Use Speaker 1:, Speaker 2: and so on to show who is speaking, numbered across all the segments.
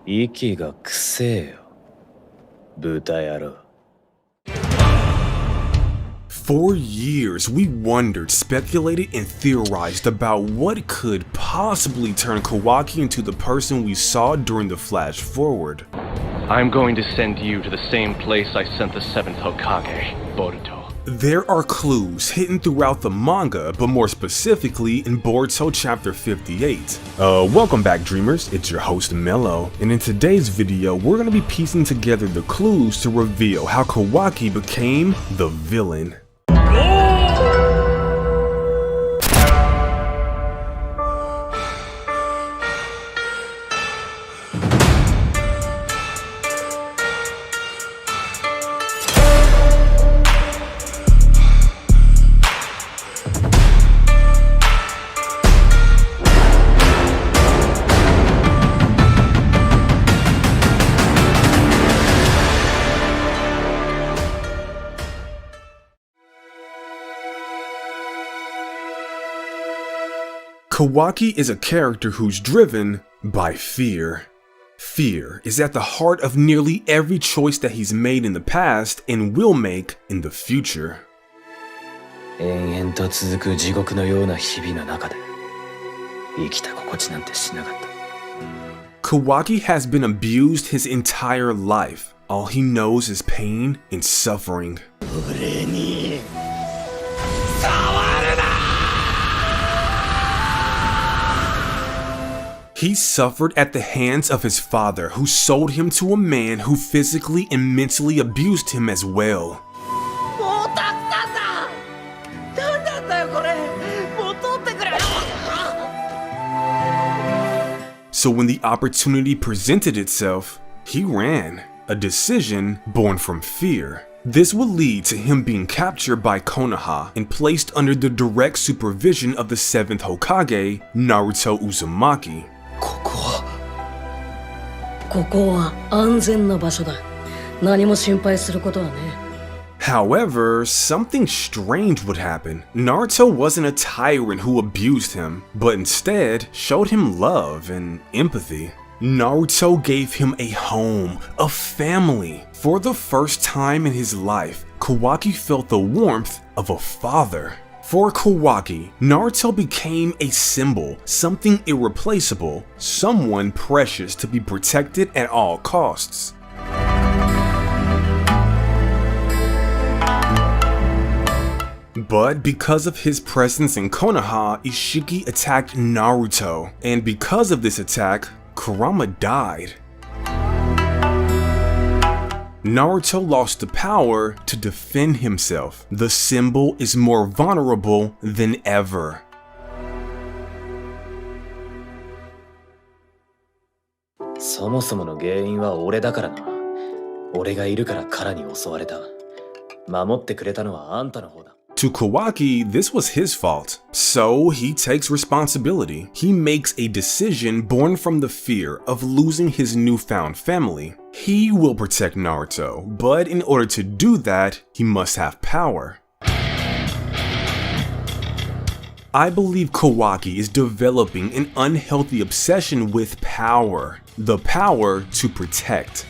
Speaker 1: 息がくせえよ、豚野郎。
Speaker 2: For years, we wondered, speculated, and theorized about what could possibly turn Kawaki into the person we saw during the flash forward.
Speaker 3: I'm going to send you to the same place I sent the 7th Hokage, Boruto.
Speaker 2: There are clues hidden throughout the manga, but more specifically in Boruto chapter 58. Welcome back, dreamers. It's your host Mello, and in today's video, we're gonna be piecing together the clues to reveal how Kawaki became the villain. Kawaki is a character who's driven by fear. Fear is at the heart of nearly every choice that he's made in the past and will make in the future.
Speaker 1: 延々と続く地獄のような日々の中で生きた心地なんてしなかった。
Speaker 2: Kawaki has been abused his entire life. All he knows is pain and suffering.
Speaker 1: 俺に触るな!
Speaker 2: He suffered at the hands of his father, who sold him to a man who physically and mentally abused him as well. So when the opportunity presented itself, he ran, a decision born from fear. This would lead to him being captured by Konoha and placed under the direct supervision of the 7th Hokage, Naruto Uzumaki.
Speaker 4: ここは安全な場所だ。何も心配することはね。
Speaker 2: However, something strange would happen. Naruto wasn't a tyrant who abused him, but instead showed him love and empathy. Naruto gave him a home, a family. For the first time in his life, Kawaki felt the warmth of a father. For Kawaki, Naruto became a symbol, something irreplaceable, someone precious to be protected at all costs. But because of his presence in Konoha, Ishiki attacked Naruto, and because of this attack, Kurama died. Naruto lost the power to defend himself. The symbol is more vulnerable than ever.
Speaker 1: そもそもの原因は俺だからな。俺がいるからカラに襲われた。守ってくれたのはあんたの方だ。
Speaker 2: To Kawaki, this was his fault, so he takes responsibility. He makes a decision born from the fear of losing his newfound family. He will protect Naruto, but in order to do that, he must have power. I believe Kawaki is developing an unhealthy obsession with power, the power to protect.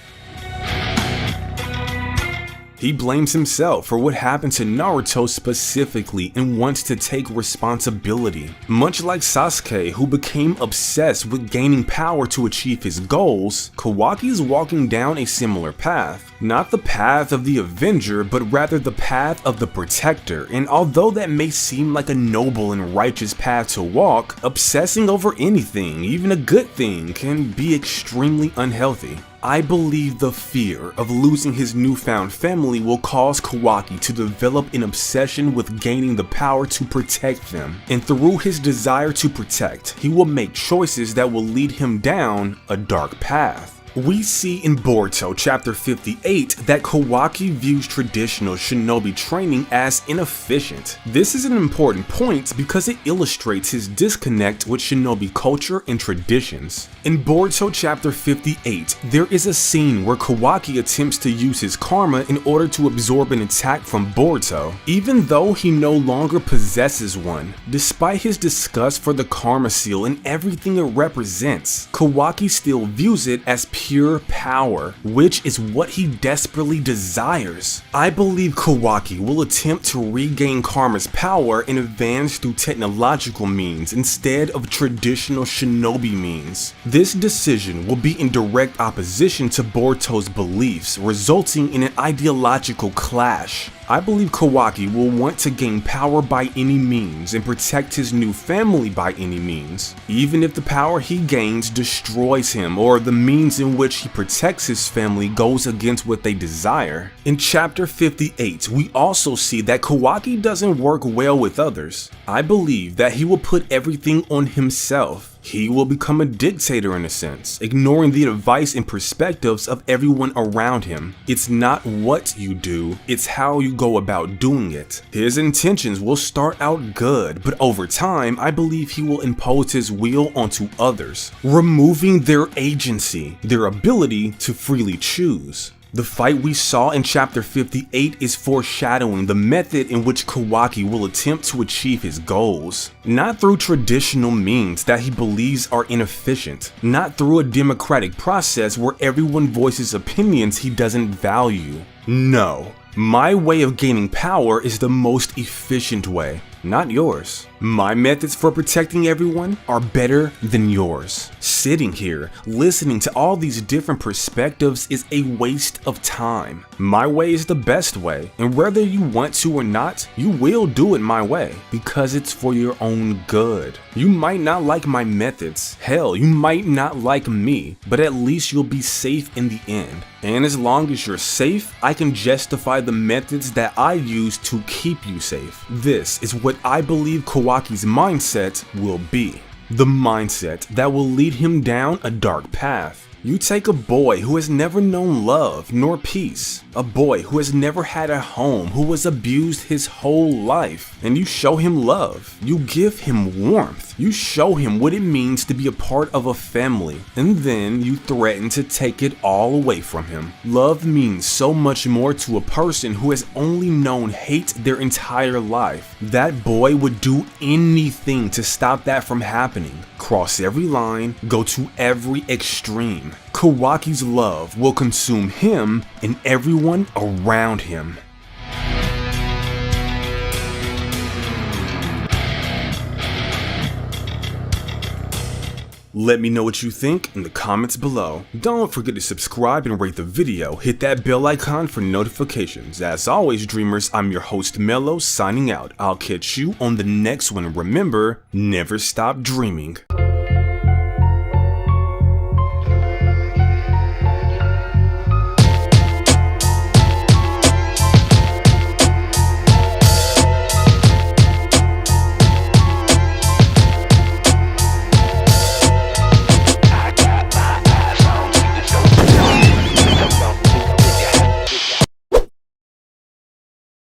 Speaker 2: He blames himself for what happened to Naruto specifically and wants to take responsibility. Much like Sasuke, who became obsessed with gaining power to achieve his goals, Kawaki is walking down a similar path. Not the path of the Avenger, but rather the path of the Protector, and although that may seem like a noble and righteous path to walk, obsessing over anything, even a good thing, can be extremely unhealthy. I believe the fear of losing his newfound family will cause Kawaki to develop an obsession with gaining the power to protect them. And through his desire to protect, he will make choices that will lead him down a dark path. We see in Boruto chapter 58 that Kawaki views traditional shinobi training as inefficient. This is an important point because it illustrates his disconnect with shinobi culture and traditions. In Boruto chapter 58, there is a scene where Kawaki attempts to use his karma in order to absorb an attack from Boruto, even though he no longer possesses one. Despite his disgust for the karma seal and everything it represents, Kawaki still views it as pure pure power, which is what he desperately desires. I believe Kawaki will attempt to regain Karma's power and advance through technological means instead of traditional shinobi means. This decision will be in direct opposition to Boruto's beliefs, resulting in an ideological clash. I believe Kawaki will want to gain power by any means and protect his new family by any means, even if the power he gains destroys him or the means in which he protects his family goes against what they desire. In chapter 58, we also see that Kawaki doesn't work well with others. I believe that he will put everything on himself. He will become a dictator in a sense, ignoring the advice and perspectives of everyone around him. It's not what you do, it's how you go about doing it. His intentions will start out good, but over time, I believe he will impose his will onto others, removing their agency, their ability to freely choose. The fight we saw in chapter 58 is foreshadowing the method in which Kawaki will attempt to achieve his goals. Not through traditional means that he believes are inefficient, not through a democratic process where everyone voices opinions he doesn't value. No, my way of gaining power is the most efficient way, not yours. My methods for protecting everyone are better than yours. Sitting here, listening to all these different perspectives is a waste of time. My way is the best way, and whether you want to or not, you will do it my way, because it's for your own good. You might not like my methods, hell, you might not like me, but at least you'll be safe in the end. And as long as you're safe, I can justify the methods that I use to keep you safe. This is what I believe Kawaki's mindset will be. The mindset that will lead him down a dark path. You take a boy who has never known love nor peace, a boy who has never had a home, who was abused his whole life, and you show him love. You give him warmth. You show him what it means to be a part of a family, and then you threaten to take it all away from him. Love means so much more to a person who has only known hate their entire life. That boy would do anything to stop that from happening. Cross every line, go to every extreme. Kawaki's love will consume him and everyone around him. Let me know what you think in the comments below. Don't forget to subscribe and rate the video. Hit that bell icon for notifications. As always, dreamers, I'm your host Mello signing out. I'll catch you on the next one. Remember, never stop dreaming.